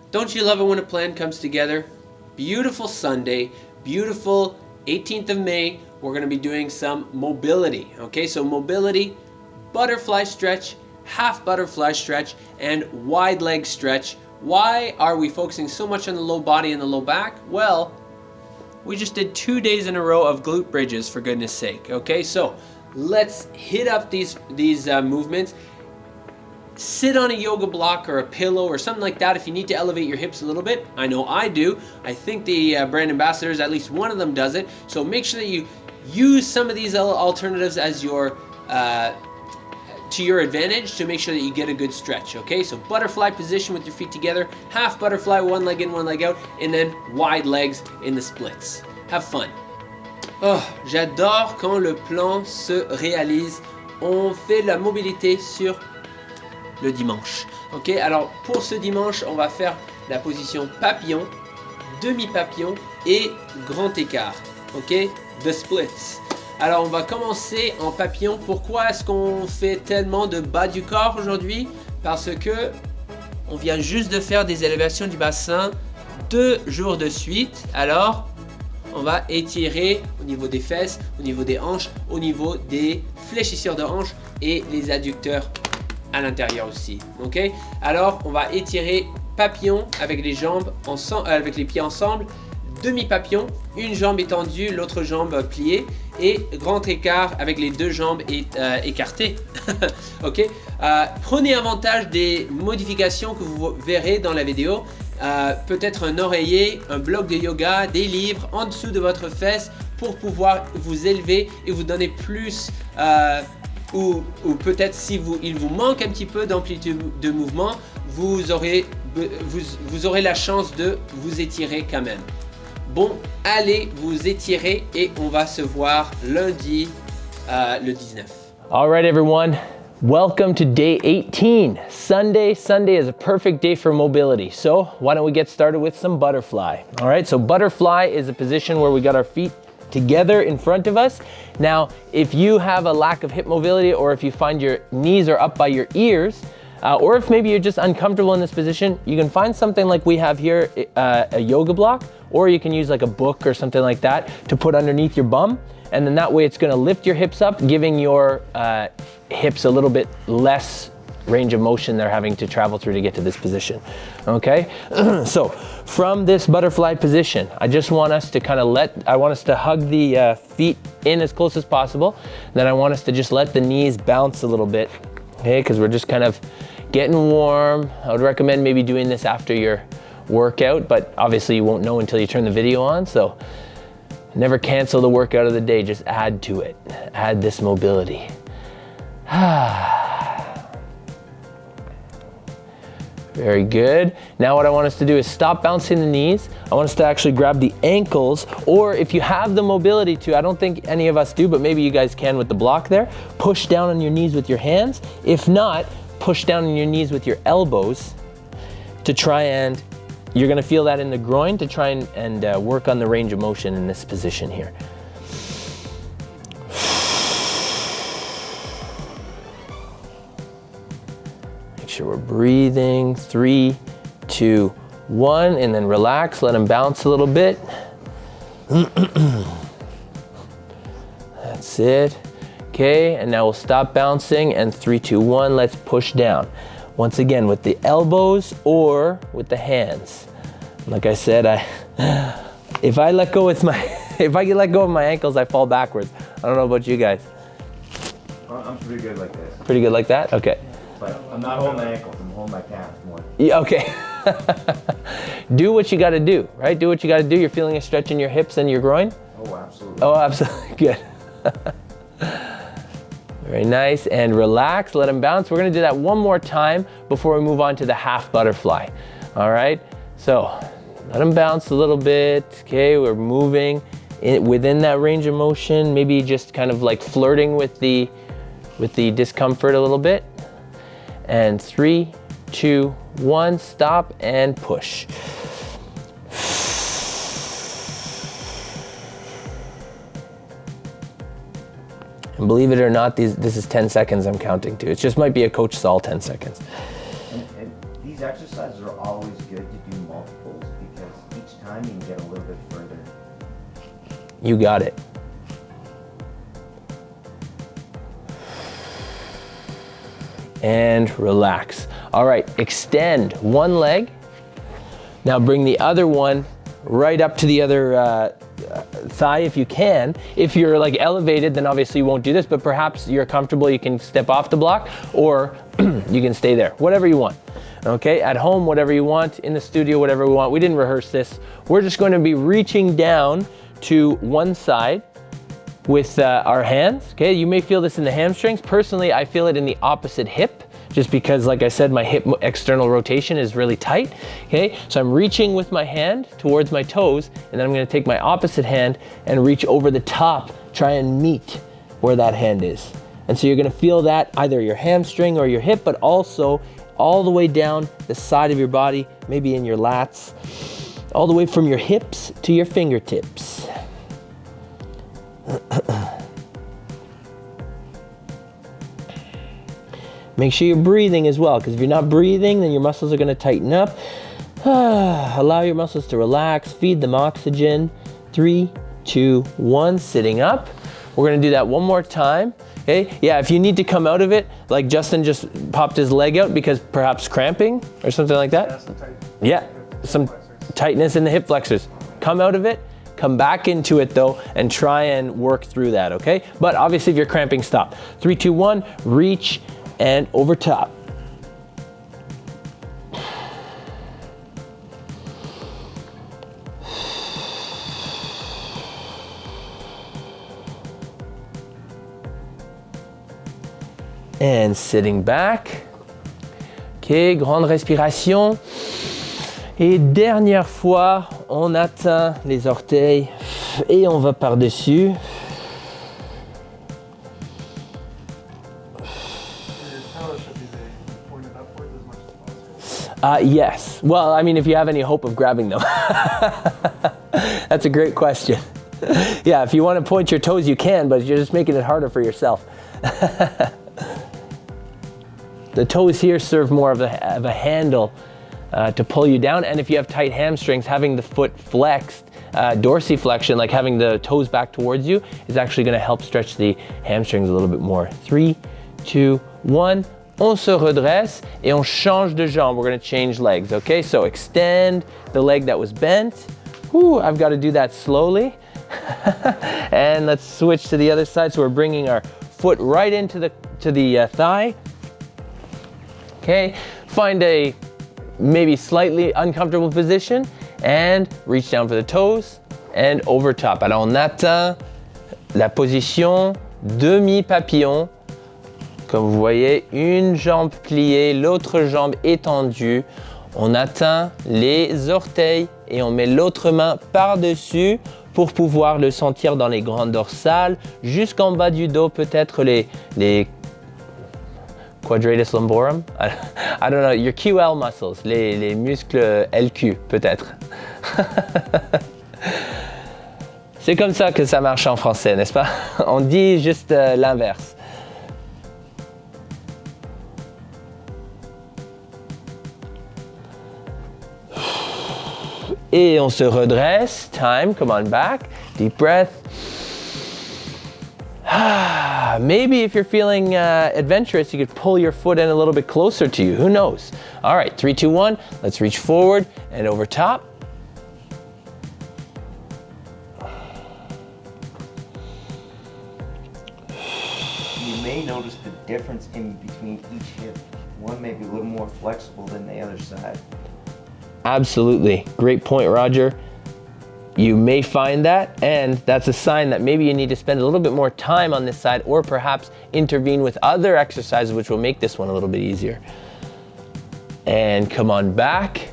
Don't you love it when a plan comes together? Beautiful Sunday, beautiful 18th of May. We're going to be doing some mobility. Okay, so mobility, butterfly stretch, half butterfly stretch, and wide leg stretch. Why are we focusing so much on the low body and the low back? Well, we just did 2 days in a row of glute bridges, for goodness sake. Okay, so let's hit up these movements. Sit on a yoga block or a pillow or something like that if you need to elevate your hips a little bit. I know I do. I think the brand ambassadors, at least one of them does it. So make sure that you use some of these alternatives as your to your advantage to make sure that you get a good stretch. Okay, so butterfly position with your feet together, half butterfly, one leg in, one leg out, and then wide legs in the splits. Have fun. Oh, j'adore quand le plan se réalise. On fait la mobilité sur le dimanche. Ok, alors pour ce dimanche, on va faire la position papillon, demi-papillon et grand écart. Ok, the splits. Alors on va commencer en papillon. Pourquoi est-ce qu'on fait tellement de bas du corps aujourd'hui? Parce que on vient juste de faire des élévations du bassin 2 jours de suite. Alors on va étirer au niveau des fesses, au niveau des hanches, au niveau des fléchisseurs de hanches et les adducteurs à l'intérieur aussi. Ok, alors on va étirer papillon avec les jambes ensemble, avec les pieds ensemble, demi papillon, une jambe étendue, l'autre jambe pliée, et grand écart avec les deux jambes écartées. Ok, prenez avantage des modifications que vous verrez dans la vidéo. Peut-être un oreiller, un bloc de yoga, des livres en dessous de votre fesse pour pouvoir vous élever et vous donner plus ou peut-être si il vous manque un petit peu d'amplitude de mouvement, vous aurez la chance de vous étirer quand même. Bon, allez vous étirer et on va se voir lundi le 19. All right, everyone. Welcome to day 18. Sunday is a perfect day for mobility. So why don't we get started with some butterfly? All right, so butterfly is a position where we got our feet together in front of us. Now, if you have a lack of hip mobility or if you find your knees are up by your ears, or if maybe you're just uncomfortable in this position, you can find something like we have here, a yoga block, or you can use like a book or something like that to put underneath your bum. And then that way it's gonna lift your hips up, giving your hips a little bit less range of motion they're having to travel through to get to this position, okay? So from this butterfly position, I just want us to I want us to hug the feet in as close as possible. Then I want us to just let the knees bounce a little bit, okay? Because we're just kind of getting warm. I would recommend maybe doing this after your workout, but obviously you won't know until you turn the video on, so never cancel the workout of the day, just add to it. Add this mobility. Very good. Now what I want us to do is stop bouncing the knees. I want us to actually grab the ankles, or if you have the mobility to, I don't think any of us do, but maybe you guys can with the block there, push down on your knees with your hands. If not, push down on your knees with your elbows to try and, you're gonna feel that in the groin to try and work on the range of motion in this position here. Make sure we're breathing. 3, 2, 1, and then relax, let them bounce a little bit. That's it. Okay, and now we'll stop bouncing, and 3, 2, 1, let's push down. Once again, with the elbows or with the hands. Like I said, if I let go of my ankles, I fall backwards. I don't know about you guys. I'm pretty good like this. Pretty good like that? Okay. But I'm not holding my ankles, I'm holding my calves more. Yeah, okay. Do what you gotta do, right? Do what you gotta do. You're feeling a stretch in your hips and your groin? Oh, absolutely. Oh, absolutely, good. Very nice, and relax, let them bounce. We're gonna do that one more time before we move on to the half butterfly. All right, so let them bounce a little bit. Okay, we're moving within that range of motion, maybe just kind of like flirting with the discomfort a little bit. And 3, 2, 1, stop and push. And believe it or not, this is 10 seconds I'm counting to. It just might be a Coach Saul 10 seconds. And these These exercises are always good to do multiples because each time you can get a little bit further. You got it. And relax. All right, extend one leg. Now bring the other one right up to the other thigh if you can. If you're like elevated, then obviously you won't do this, but perhaps you're comfortable, you can step off the block or you can stay there, whatever you want. Okay, at home, whatever you want, in the studio, whatever we want. We didn't rehearse this. We're just going to be reaching down to one side with our hands. Okay, you may feel this in the hamstrings. Personally, I feel it in the opposite hip, just because, like I said, my hip external rotation is really tight. Okay, so I'm reaching with my hand towards my toes, and then I'm gonna take my opposite hand and reach over the top, try and meet where that hand is. And so you're gonna feel that either your hamstring or your hip, but also all the way down the side of your body, maybe in your lats, all the way from your hips to your fingertips. Make sure you're breathing as well, because if you're not breathing, then your muscles are going to tighten up. Allow your muscles to relax, feed them oxygen. 3, 2, 1, sitting up. We're going to do that one more time. Okay, yeah, if you need to come out of it, like Justin just popped his leg out because perhaps cramping or something like that. Yeah, some tightness in the hip flexors. Come out of it, come back into it though, and try and work through that, okay? But obviously if you're cramping, stop. 3, 2, 1, reach and over top. And sitting back. Ok, grande respiration. Et dernière fois, on atteint les orteils et on va par-dessus. Yes. Well, I mean, if you have any hope of grabbing them. That's a great question. Yeah, if you want to point your toes, you can, but you're just making it harder for yourself. The toes here serve more of a handle to pull you down. And if you have tight hamstrings, having the foot flexed, dorsiflexion, like having the toes back towards you, is actually going to help stretch the hamstrings a little bit more. 3, 2, 1. On se redresse et on change de jambe. We're going to change legs, okay? So extend the leg that was bent. Whew, I've got to do that slowly. And let's switch to the other side. So we're bringing our foot right into the thigh. Okay, find a maybe slightly uncomfortable position and reach down for the toes and over top. Alors on atteint la position demi-papillon. Comme vous voyez, une jambe pliée, l'autre jambe étendue. On atteint les orteils et on met l'autre main par-dessus pour pouvoir le sentir dans les grandes dorsales, jusqu'en bas du dos, peut-être les quadratus lumborum. I don't know, your QL muscles, les muscles LQ, peut-être. C'est comme ça que ça marche en français, n'est-ce pas? On dit juste l'inverse. Et on se redresse. Time, come on back. Deep breath. Maybe if you're feeling adventurous, you could pull your foot in a little bit closer to you. Who knows? All right, 3, 2, 1. Let's reach forward and over top. You may notice the difference in between each hip. One may be a little more flexible than the other side. Absolutely. Great point, Roger. You may find that, and that's a sign that maybe you need to spend a little bit more time on this side, or perhaps intervene with other exercises which will make this one a little bit easier. And come on back.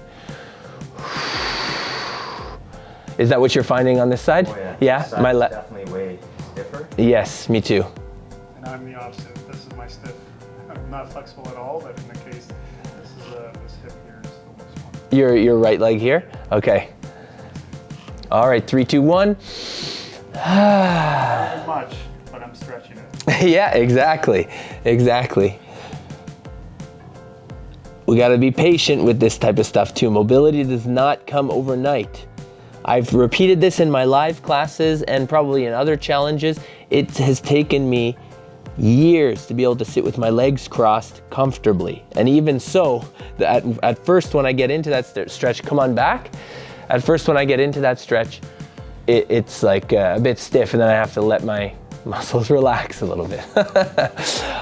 Is that what you're finding on this side? Oh, yeah. Yeah, This side is definitely way stiffer. Yes, me too. And I'm the opposite. This is my stiff. I'm not flexible at all, but in the case, this hip here is the worst one. Your right leg here? Okay. All right, 3, 2, 1. Not much, but I'm stretching it. Yeah, exactly. Exactly. we gotta be patient with this type of stuff too. Mobility does not come overnight. I've repeated this in my live classes and probably in other challenges. It has taken me years to be able to sit with my legs crossed comfortably. And even so, at first when I get into that stretch, come on back. At first when I get into that stretch, it's like a bit stiff, and then I have to let my muscles relax a little bit.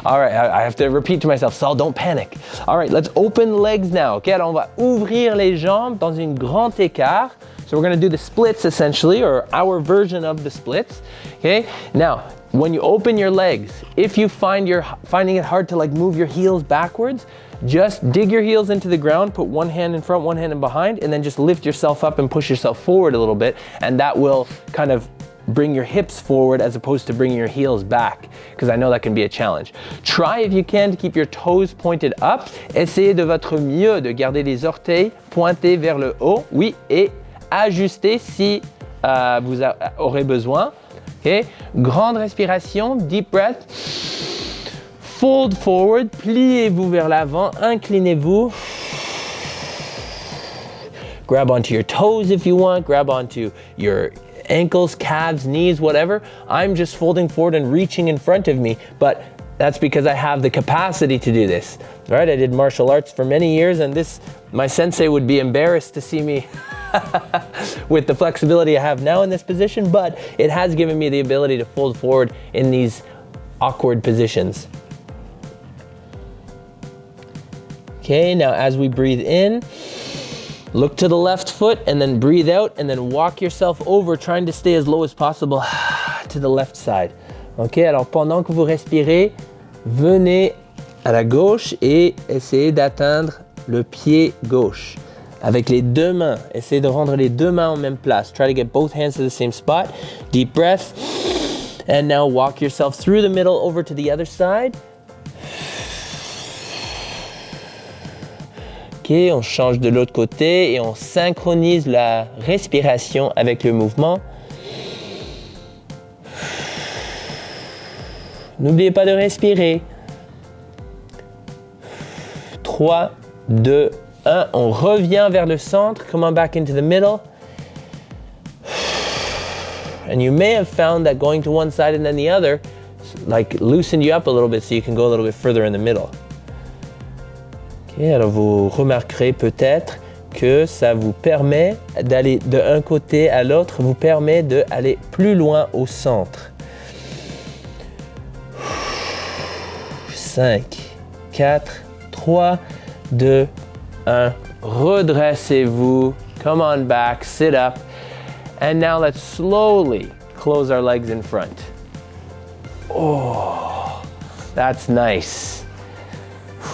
All right, I have to repeat to myself, Saul, don't panic. All right, let's open legs now. Okay, alors on va ouvrir les jambes dans un grand écart. So we're gonna do the splits essentially, or our version of the splits. Okay, now when you open your legs, if you finding it hard to like move your heels backwards, just dig your heels into the ground, put one hand in front, one hand in behind, and then just lift yourself up and push yourself forward a little bit, and that will kind of bring your hips forward as opposed to bringing your heels back, because I know that can be a challenge. Try if you can to keep your toes pointed up. Essayez de votre mieux de garder les orteils pointés vers le haut, oui, et ajuster si vous aurez besoin. Okay. Grande respiration, deep breath. Fold forward, pliez-vous vers l'avant, inclinez-vous. Grab onto your toes if you want, grab onto your ankles, calves, knees, whatever. I'm just folding forward and reaching in front of me, but that's because I have the capacity to do this. All right, I did martial arts for many years, and my sensei would be embarrassed to see me with the flexibility I have now in this position, but it has given me the ability to fold forward in these awkward positions. Okay, now as we breathe in, look to the left foot and then breathe out, and then walk yourself over, trying to stay as low as possible to the left side. Ok, alors pendant que vous respirez, venez à la gauche et essayez d'atteindre le pied gauche. Avec les deux mains, essayez de rendre les deux mains en même place. Try to get both hands to the same spot. Deep breath. And now walk yourself through the middle over to the other side. Ok, on change de l'autre côté et on synchronise la respiration avec le mouvement. N'oubliez pas de respirer. 3, 2, 1. On revient vers le centre. Come on back into the middle. And you may have found that going to one side and then the other like loosened you up a little bit, so you can go a little bit further in the middle. Okay, alors vous remarquerez peut-être que ça vous permet d'aller d'un côté à l'autre, vous permet d'aller plus loin au centre. 5, 4, 3, 2, 1. Redressez-vous. Come on back, sit up. And now let's slowly close our legs in front. Oh, that's nice.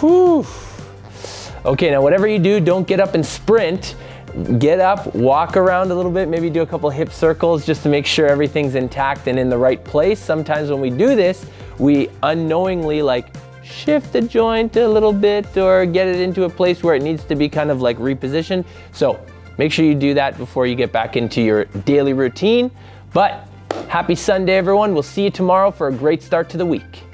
Whew. Okay, now whatever you do, don't get up and sprint. Get up, walk around a little bit, maybe do a couple hip circles just to make sure everything's intact and in the right place. Sometimes when we do this, we unknowingly like shift the joint a little bit or get it into a place where it needs to be kind of like repositioned. So make sure you do that before you get back into your daily routine. But happy Sunday, everyone. We'll see you tomorrow for a great start to the week.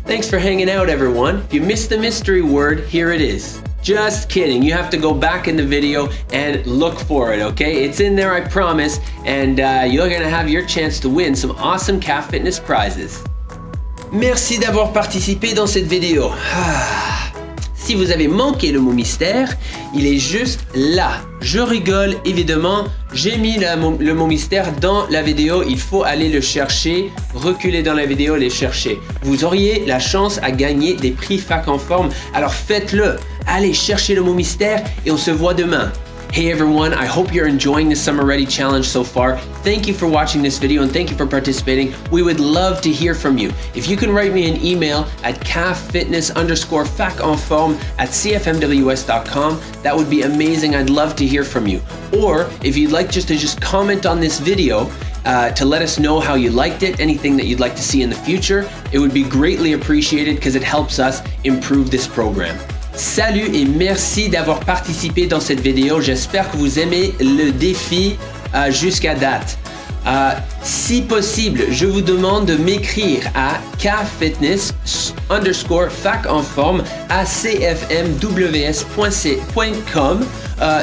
Thanks for hanging out, everyone. If you missed the mystery word, here it is. Just kidding. You have to go back in the video and look for it, okay? It's in there, I promise, and you're gonna have your chance to win some awesome CAF Fitness prizes. Merci d'avoir participé dans cette vidéo. Si vous avez manqué le mot mystère, il est juste là. Je rigole, évidemment. J'ai mis le mot mystère dans la vidéo. Il faut aller le chercher. Reculer dans la vidéo, les chercher. Vous auriez la chance à gagner des prix FAC en forme. Alors faites-le. Allez chercher le mot mystère et on se voit demain. Hey everyone, I hope you're enjoying the Summer Ready Challenge so far. Thank you for watching this video and thank you for participating. We would love to hear from you. If you can write me an email at caffitness_facenforme@cfmws.com, that would be amazing. I'd love to hear from you. Or if you'd like just to comment on this video to let us know how you liked it, anything that you'd like to see in the future, it would be greatly appreciated because it helps us improve this program. Salut et merci d'avoir participé dans cette vidéo. J'espère que vous aimez le défi jusqu'à date. Si possible, je vous demande de m'écrire à CAF Fitness _fac en forme à cfmws.com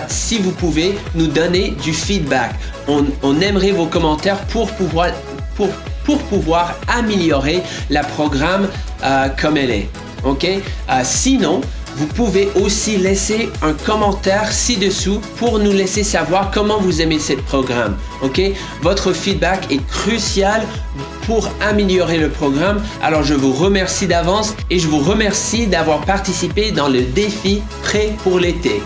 si vous pouvez nous donner du feedback. On aimerait vos commentaires pour pouvoir améliorer la programme comme elle est. Ok? Sinon, vous pouvez aussi laisser un commentaire ci-dessous pour nous laisser savoir comment vous aimez ce programme. Ok? Votre feedback est crucial pour améliorer le programme. Alors je vous remercie d'avance et je vous remercie d'avoir participé dans le défi Prêt pour l'été.